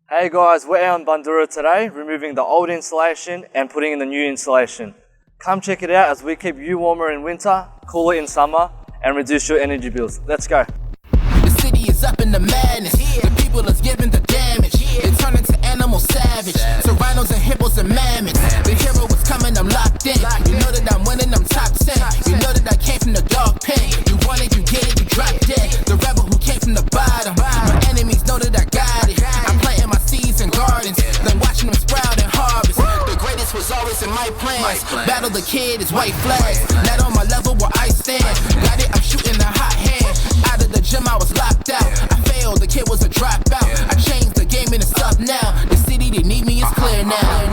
Hey guys, we're out in Bandura today, removing the old insulation and putting in the new insulation. Come check it out as we keep you warmer in winter, cooler in summer, and reduce your energy bills. Let's go. The city is up in the madness. The people is giving the damage. They turn into animal savage. So rhinos and hippos and mammoths. The hero is coming, I'm locked in. You know that I'm winning, I'm top 10. You know that I came from the dog pen. You want it, you get it, you drop dead. The rebel who came from the bottom. My enemies know that I got it. I'm planting my seeds in gardens, then watching them sprout and harvest. The greatest was always in my plans. Battle the kid is white flags. Not on my level where I stand. Got it, I'm shooting a hot hand. Out of the gym, I was locked out. I failed, the kid was a dropout. I changed the game and it's up now. The city, they need me, it's clear now.